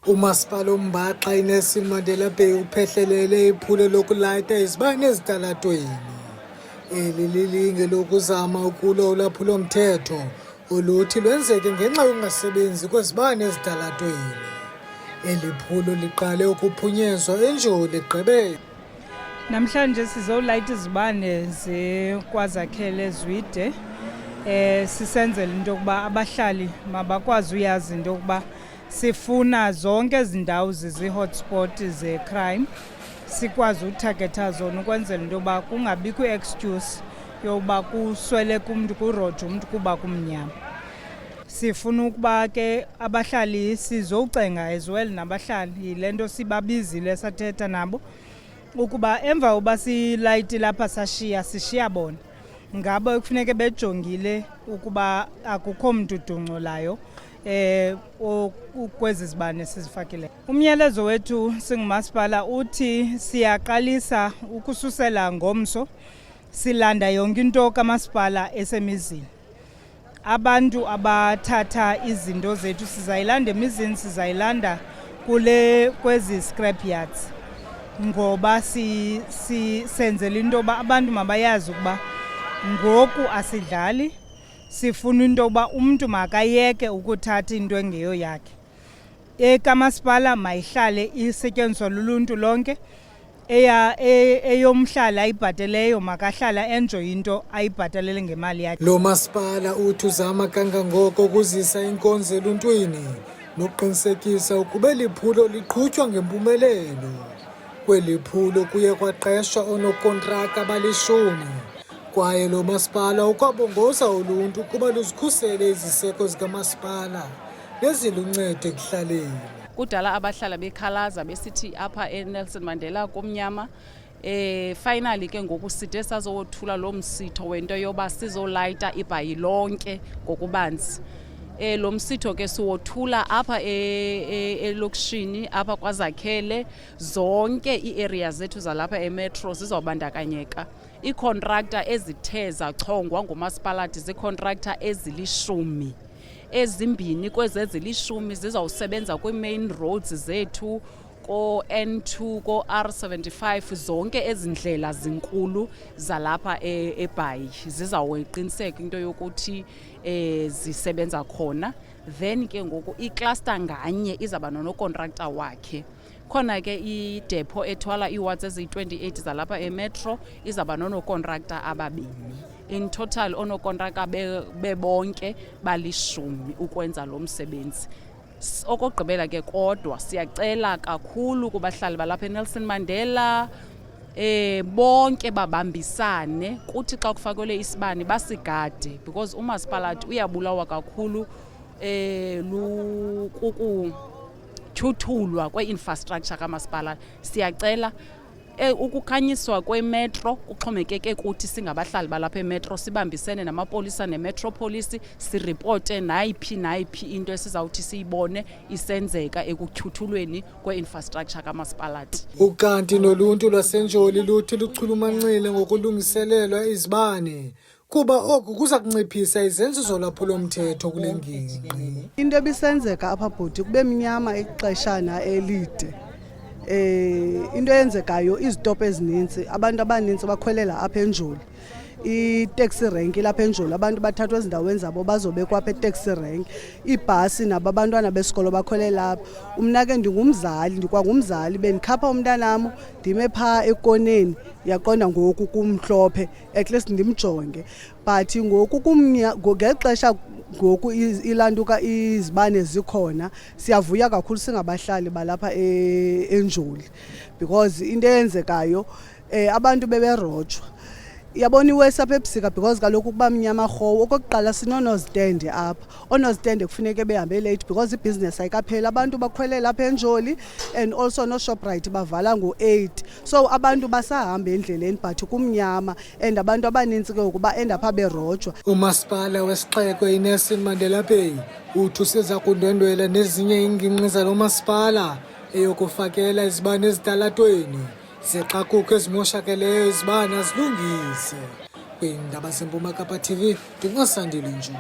Umasipala uMbaxa iNelson Mandela Bay uphehlelele iphulo lokulayita izibane ezitalatweni. Eli lilinge lokuzama ukulwa ulwaphulo-mthetho oluthi lwenzeke ngenxa yokungasebenzi kwezibane ezitalatweni. Eli phulo liqale ukuphunyezwa enjoli Gqeberha. Namhlanje sizolayita izibane zeKwaZakhele Zwide. Sisenzela into yokuba abahlali mabakwazi uyazi into yokuba sifuna zonke ezi ndawo zizi-hotspot ze-crime sikwazi utargetha zona ukwenzela into yokuba kungabikho i-excuse yokuba kusweleke umntu, kuroje umntu kuba kumnyama. Sifuna ukuba ke abahlali sizowucenga as well nabahlali, yile nto sibabizile sathetha nabo ukuba emva uba silayitile apha sishiya bona. Ngabo ekufuneke bejongile ukuba akukho mntu dungcolayo kwezi zibane sizifakileyo. Umyalezo wethu singumasipala uthi siyaqalisa ukususela ngomso silanda yonke into kamasipala esemizini. Abantu abathatha izinto zethu sizayilanda emizini, sizayilanda kwezi scrap yards, ngoba senzela into yoba abantu mabayazi ukuba ngoku asidlali, sifuna into yokuba umntu makayeke ukuthatha into engeyo yakhe. Ekamasipala mayihlale isetyenziswa luluntu lonke, eyomhlala ayibhateleyo makahlala enjoye into ayibhatalele ngemali yakhe. Lo masipala uthi uzama kangangoko ukuzisa inkonzo eluntwini nokuqinisekisa ukuba eli phulo liqhutywa ngempumelelo. Kweli phulo kuye kwaqeshwa oonokontraka abali-10. Kwaye lo masipala ukwabongoza uluntu ukuba luzikhusele iziseko zikamasipala neziluncedo ekuhlaleni. Kudala abahlala bekhalaza besithi apha eNelson Mandela kumnyama. Finally ke ngoku side sazowothula lo msitho wento yoba sizolayita ibhayi lonke ngokubanzi. Lo msitho ke siwothula apha elokishini apha KwaZakhele, zonke ii-areas zethu zalapha emetro zizawubandakanyeka. Iikhontraktha ezithe zachongwa ngumasipalathi ziikhontraktha ezili-10. Ezimbini kwezi ezili-10 zizawusebenza kwii-main roads zethu, ko-N2, ko-R75, zonke ezi ndlela zinkulu zalapha eBhayi zizawuqiniseka into yokuthi zisebenza khona. Then ke ngoku iklasta nganye izawuba nonokontraktha wakhe. Khona ke idepo ethwala iiwards eziyi-28 zalapha emetro izawuba nonokontraktha ababini. In total oonokontraka bebonke bali-10 ukwenza lo msebenzi. Okokugqibela ke kodwa siyacela kakhulu kubahlali balapha eNelson Mandela bonke babambisane, kuthi xa kufakelwe isibane basigade, because umasipalathi uyabulawa kakhulu kukuthuthulwa kwe-infrastructure kamasipala. Siyacela ukukhanyiswa kwemetro kuxhomekeke kuthi singabahlali balapha emetro, sibambisene namapolisa nemetropolisi, siripote nayiphi into esizawuthi siyibone isenzeka ekuthuthulweni kwe-infrastructure kamasipalathi. Ukanti noluntu lwasenjoli luthi luchulumancile ngokulungiselelwa izibane kuba oku kuza kunciphisa izenzo zolwaphulo-mthetho kule ngingqi. Into ebisenzeka apha bhuti kube mnyama ixeshana elide. Into eyenzekayo izitopu ezininzi, abantu abaninzi bakhwelela apha enjoli. I-taxi rank lapha enjoli, abantu bathathwa ezindaweni zabo bazobekwa apha e-taxi rank. Iibhasi nabo abantwana besikolo bakhwelela apha. Mna ke ndikwangumzali, bendikhapha umntanam ndime phaa ekoneni, yaqonda ngoku kumhlophe, at least ndimjonge. But ngoku ngexesha ngoku ilantuka izibane zikhona, siyavuya kakhulu singabahlali balapha enjoli, because into eyenzekayo abantu beberojwa. Yabona iwesi apha ebusika because kaloku kuba mnyama rhowu. Okokuqala sinonozitende apha, oonozitende kufuneke behambe late because ibhizinesi ayikapheli. Abantu bakhwelela apha enjoli and also no-Shoprite bavala ngo-8, so abantu basahamba endleleni but kumnyama and abantu abanintsi ke ngoku baenda pha berojwa. Umasipala wesixeko iNelson Mandela Bay uthi siza kundwendwela nezinye iingingqi zalo masipala eyokufakela izibane ezitalatweni. Xa kukho ezimoshakeleyo izibane zilungise. Kwiindaba zeMpuma Kapa TV, ndinguSandile Njulu.